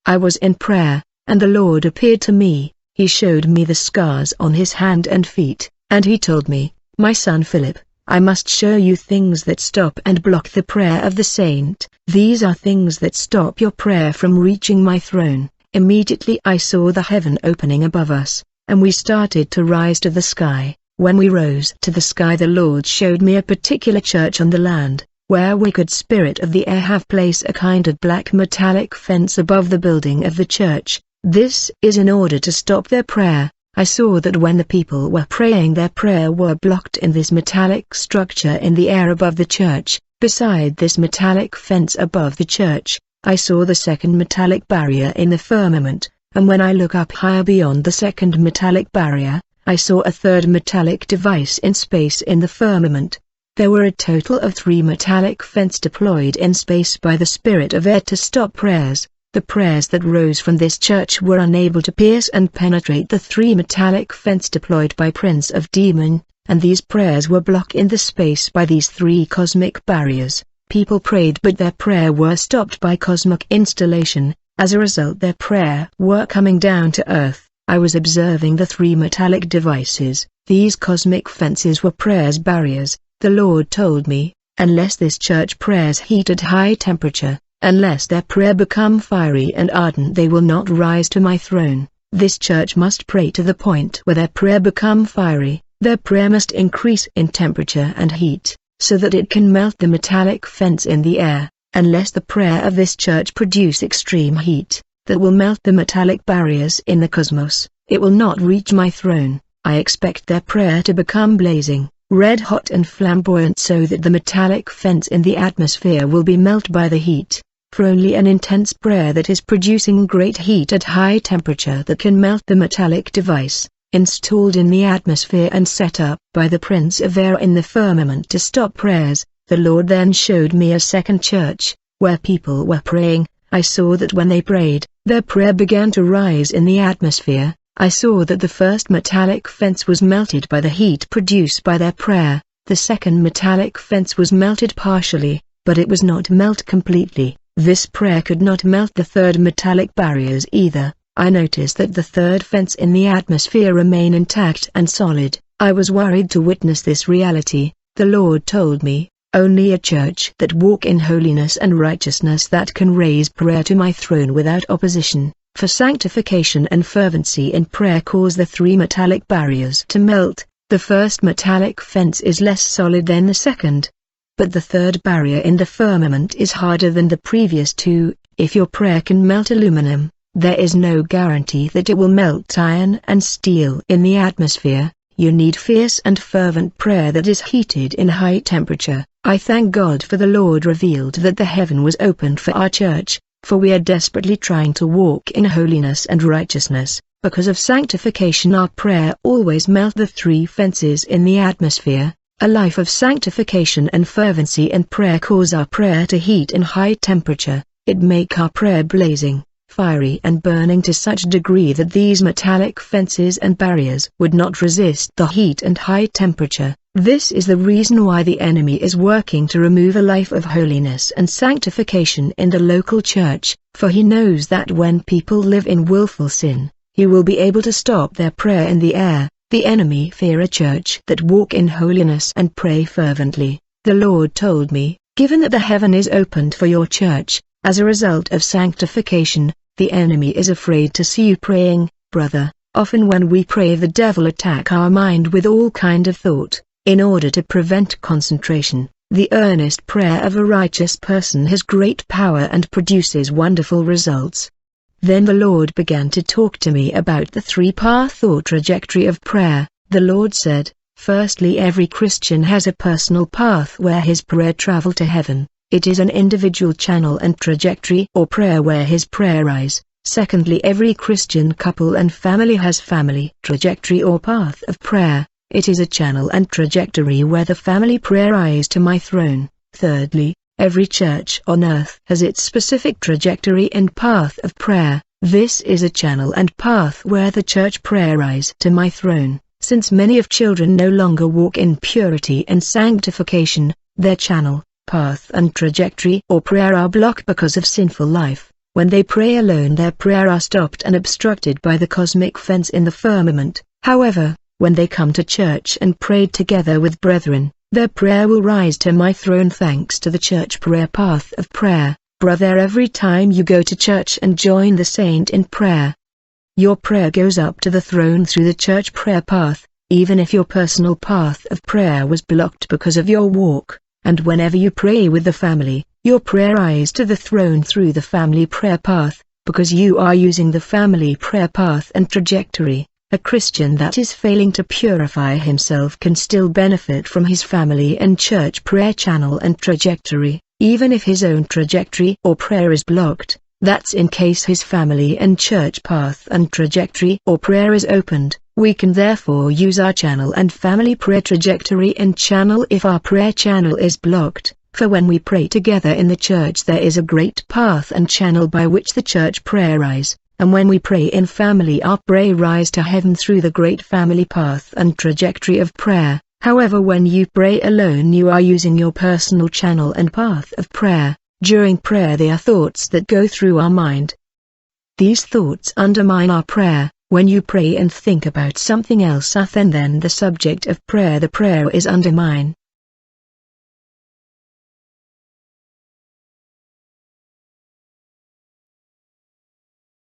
I was in prayer, and the Lord appeared to me. He showed me the scars on his hand and feet, and he told me, "My son Philip, I must show you things that stop and block the prayer of the saint. These are things that stop your prayer from reaching my throne." Immediately I saw the heaven opening above us, and we started to rise to the sky. When we rose to the sky, the Lord showed me a particular church on the land, where wicked spirit of the air have placed a kind of black metallic fence above the building of the church. This is in order to stop their prayer. I saw that when the people were praying, their prayer were blocked in this metallic structure in the air above the church. Beside this metallic fence above the church, I saw the second metallic barrier in the firmament, and when I look up higher beyond the second metallic barrier, I saw a third metallic device in space in the firmament. There were a total of 3 metallic fence deployed in space by the spirit of air to stop prayers. The prayers that rose from this church were unable to pierce and penetrate the 3 metallic fence deployed by Prince of Demon, and these prayers were blocked in the space by these 3 cosmic barriers. People prayed, but their prayer were stopped by cosmic installation. As a result, their prayer were coming down to earth. I was observing the 3 metallic devices. These cosmic fences were prayers barriers. The Lord told me, unless this church prays heat at high temperature, unless their prayer become fiery and ardent, they will not rise to my throne. This church must pray to the point where their prayer become fiery. Their prayer must increase in temperature and heat, so that it can melt the metallic fence in the air. Unless the prayer of this church produce extreme heat, that will melt the metallic barriers in the cosmos, it will not reach my throne. I expect their prayer to become blazing, red hot and flamboyant, so that the metallic fence in the atmosphere will be melted by the heat. For only an intense prayer that is producing great heat at high temperature that can melt the metallic device, installed in the atmosphere and set up by the Prince of Air in the firmament to stop prayers. The Lord then showed me a second church, where people were praying. I saw that when they prayed, their prayer began to rise in the atmosphere. I saw that the first metallic fence was melted by the heat produced by their prayer. The second metallic fence was melted partially, but it was not melted completely. This prayer could not melt the third metallic barriers either. I noticed that the third fence in the atmosphere remained intact and solid. I was worried to witness this reality. The Lord told me, only a church that walk in holiness and righteousness that can raise prayer to my throne without opposition. For sanctification and fervency in prayer cause the 3 metallic barriers to melt. The first metallic fence is less solid than the second, but the third barrier in the firmament is harder than the previous 2. If your prayer can melt aluminum, there is no guarantee that it will melt iron and steel in the atmosphere. You need fierce and fervent prayer that is heated in high temperature. I thank God for the Lord revealed that the heaven was opened for our church, for we are desperately trying to walk in holiness and righteousness. Because of sanctification, our prayer always melt the 3 fences in the atmosphere. A life of sanctification and fervency in prayer cause our prayer to heat in high temperature. It make our prayer blazing, fiery and burning to such a degree that these metallic fences and barriers would not resist the heat and high temperature. This is the reason why the enemy is working to remove a life of holiness and sanctification in the local church, for he knows that when people live in willful sin, he will be able to stop their prayer in the air. The enemy fear a church that walk in holiness and pray fervently. The Lord told me, given that the heaven is opened for your church, as a result of sanctification, the enemy is afraid to see you praying. Brother, often when we pray, the devil attack our mind with all kind of thought. In order to prevent concentration, the earnest prayer of a righteous person has great power and produces wonderful results. Then the Lord began to talk to me about the 3-path or trajectory of prayer. The Lord said, firstly, every Christian has a personal path where his prayer travel to heaven. It is an individual channel and trajectory or prayer where his prayer rise. Secondly, every Christian couple and family has family trajectory or path of prayer. It is a channel and trajectory where the family prayer rise to my throne. Thirdly, every church on earth has its specific trajectory and path of prayer. This is a channel and path where the church prayer rise to my throne. Since many of children no longer walk in purity and sanctification, their channel, path and trajectory or prayer are blocked because of sinful life. When they pray alone, their prayer are stopped and obstructed by the cosmic fence in the firmament. However, when they come to church and pray together with brethren, their prayer will rise to my throne thanks to the church prayer path of prayer. Brother, every time you go to church and join the saint in prayer, your prayer goes up to the throne through the church prayer path, even if your personal path of prayer was blocked because of your walk. And whenever you pray with the family, your prayer rise to the throne through the family prayer path, because you are using the family prayer path and trajectory. A Christian that is failing to purify himself can still benefit from his family and church prayer channel and trajectory, even if his own trajectory or prayer is blocked. That's in case his family and church path and trajectory or prayer is opened. We can therefore use our channel and family prayer trajectory and channel if our prayer channel is blocked, for when we pray together in the church there is a great path and channel by which the church prayer rise, and when we pray in family our prayer rise to heaven through the great family path and trajectory of prayer. However, when you pray alone you are using your personal channel and path of prayer. During prayer there are thoughts that go through our mind. These thoughts undermine our prayer. When you pray and think about something else then the subject of prayer, the prayer is undermined.